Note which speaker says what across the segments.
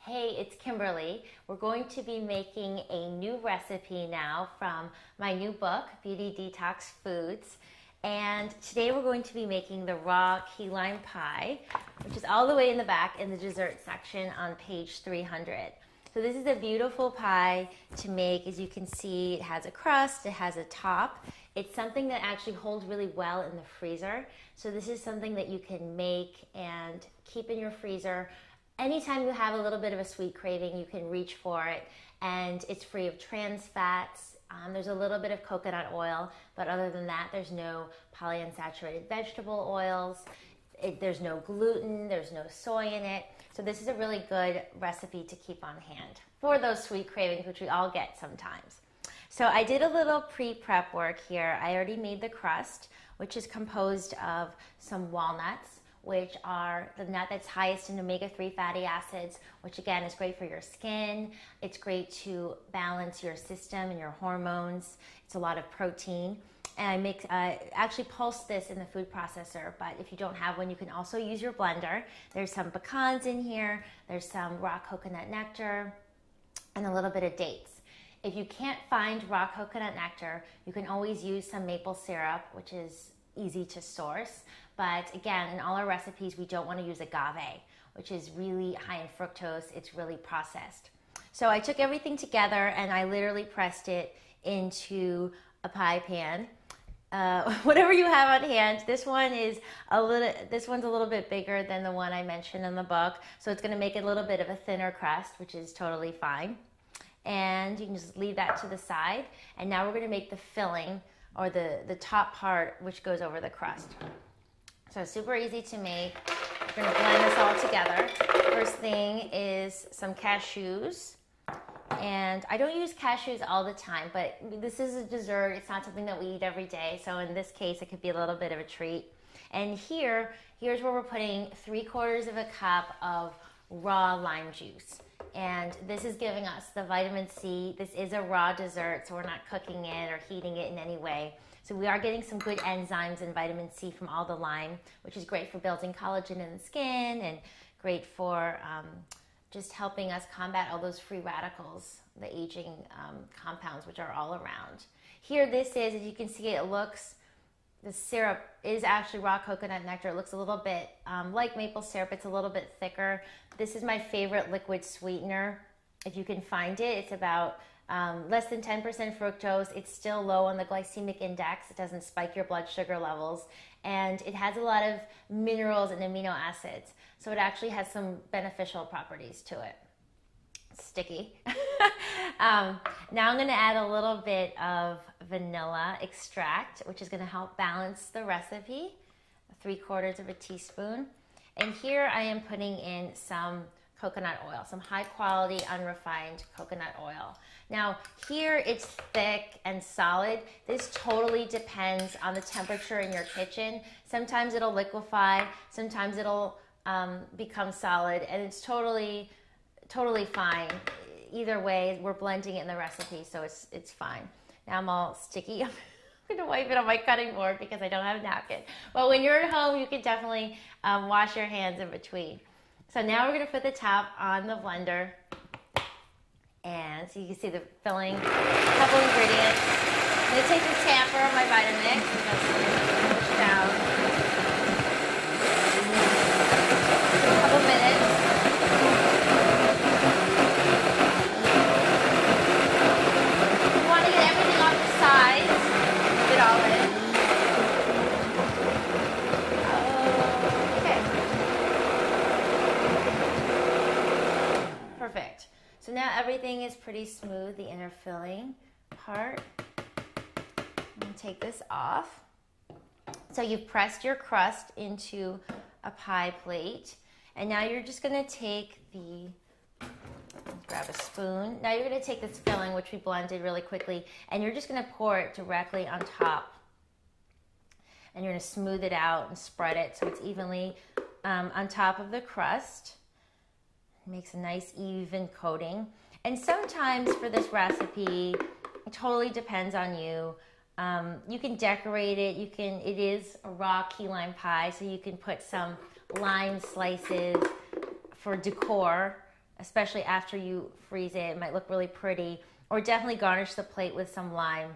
Speaker 1: Hey, it's Kimberly. We're going to be making a new recipe now from my new book, Beauty Detox Foods. And today we're going to be making the raw key lime pie, which is all the way in the back in the dessert section on page 300. So this is a beautiful pie to make. As you can see, it has a crust, it has a top. It's something that actually holds really well in the freezer. So this is something that you can make and keep in your freezer. Anytime you have a little bit of a sweet craving, you can reach for it, and it's free of trans fats. There's a little bit of coconut oil, but other than that, there's no polyunsaturated vegetable oils. There's no gluten, there's no soy in it. So this is a really good recipe to keep on hand for those sweet cravings, which we all get sometimes. So I did a little pre-prep work here. I already made the crust, which is composed of some walnuts, which are the nut that's highest in omega-3 fatty acids, which again is great for your skin. It's great to balance your system and your hormones. It's a lot of protein. And I actually pulse this in the food processor, but if you don't have one, you can also use your blender. There's some pecans in here, there's some raw coconut nectar, and a little bit of dates. If you can't find raw coconut nectar, you can always use some maple syrup, which is easy to source. But again, in all our recipes, we don't want to use agave, which is really high in fructose. It's really processed. So I took everything together and I literally pressed it into a pie pan. Whatever you have on hand. This one's a little bit bigger than the one I mentioned in the book. So it's going to make it a little bit of a thinner crust, which is totally fine. And you can just leave that to the side. And now we're going to make the filling, or the top part, which goes over the crust. So super easy to make. We're going to blend this all together. First thing is some cashews. And I don't use cashews all the time, but this is a dessert. It's not something that we eat every day. So in this case, it could be a little bit of a treat. And here's where we're putting 3/4 of a cup of raw lime juice. And this is giving us the vitamin C. This is a raw dessert, so we're not cooking it or heating it in any way. So we are getting some good enzymes and vitamin C from all the lime, which is great for building collagen in the skin and great for just helping us combat all those free radicals, the aging compounds, which are all around. Here this is, as you can see, the syrup is actually raw coconut nectar. It looks a little bit like maple syrup. It's a little bit thicker. This is my favorite liquid sweetener. If you can find it, it's about less than 10% fructose. It's still low on the glycemic index. It doesn't spike your blood sugar levels. And it has a lot of minerals and amino acids. So it actually has some beneficial properties to it. It's sticky. Now I'm going to add a little bit of vanilla extract, which is going to help balance the recipe, 3/4 of a teaspoon. And here I am putting in some coconut oil, some high quality unrefined coconut oil. Now here it's thick and solid. This totally depends on the temperature in your kitchen. Sometimes it'll liquefy, sometimes it'll become solid, and it's totally fine. Either way, we're blending it in the recipe, so it's fine. Now I'm all sticky. I'm gonna wipe it on my cutting board because I don't have a napkin. But when you're at home, you can definitely wash your hands in between. So now we're gonna put the top on the blender. And so you can see the filling, a couple ingredients. I'm gonna take the tamper of my Vitamix and just push down. A couple minutes. You want to get everything off the sides, move it all in. Okay. Perfect. So now everything is pretty smooth, the inner filling part. I'm going to take this off. So you've pressed your crust into a pie plate. And now you're just going to take grab a spoon. Now you're going to take this filling, which we blended really quickly, and you're just going to pour it directly on top. And you're going to smooth it out and spread it so it's evenly on top of the crust. Makes a nice even coating. And sometimes for this recipe, it totally depends on you. You can decorate it. It is a raw key lime pie, so you can put some lime slices for decor especially after you freeze it. It might look really pretty. Or definitely garnish the plate with some lime,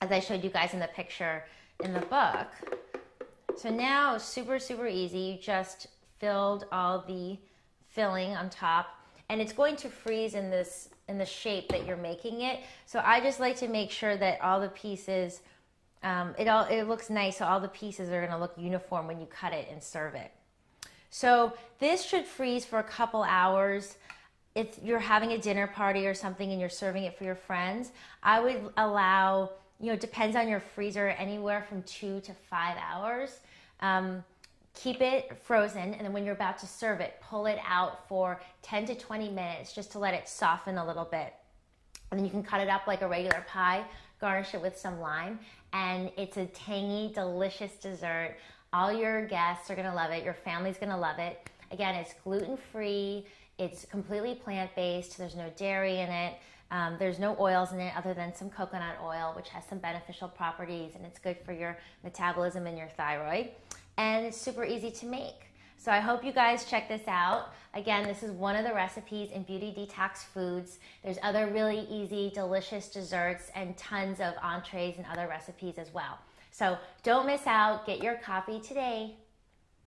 Speaker 1: as I showed you guys in the picture in the book. So now, super, super easy. You just filled all the filling on top, and it's going to freeze in the shape that you're making it. So I just like to make sure that all the pieces, it looks nice, so all the pieces are gonna look uniform when you cut it and serve it. So this should freeze for a couple hours. If you're having a dinner party or something and you're serving it for your friends, I would allow, it depends on your freezer, anywhere from 2 to 5 hours. Keep it frozen, and then when you're about to serve it, pull it out for 10 to 20 minutes just to let it soften a little bit. And then you can cut it up like a regular pie, garnish it with some lime, and it's a tangy, delicious dessert. All your guests are gonna love it. Your family's gonna love it. Again, it's gluten-free. It's completely plant-based. There's no dairy in it. There's no oils in it other than some coconut oil, which has some beneficial properties, and it's good for your metabolism and your thyroid. And it's super easy to make. So I hope you guys check this out. Again, this is one of the recipes in Beauty Detox Foods. There's other really easy, delicious desserts and tons of entrees and other recipes as well. So don't miss out. Get your copy today.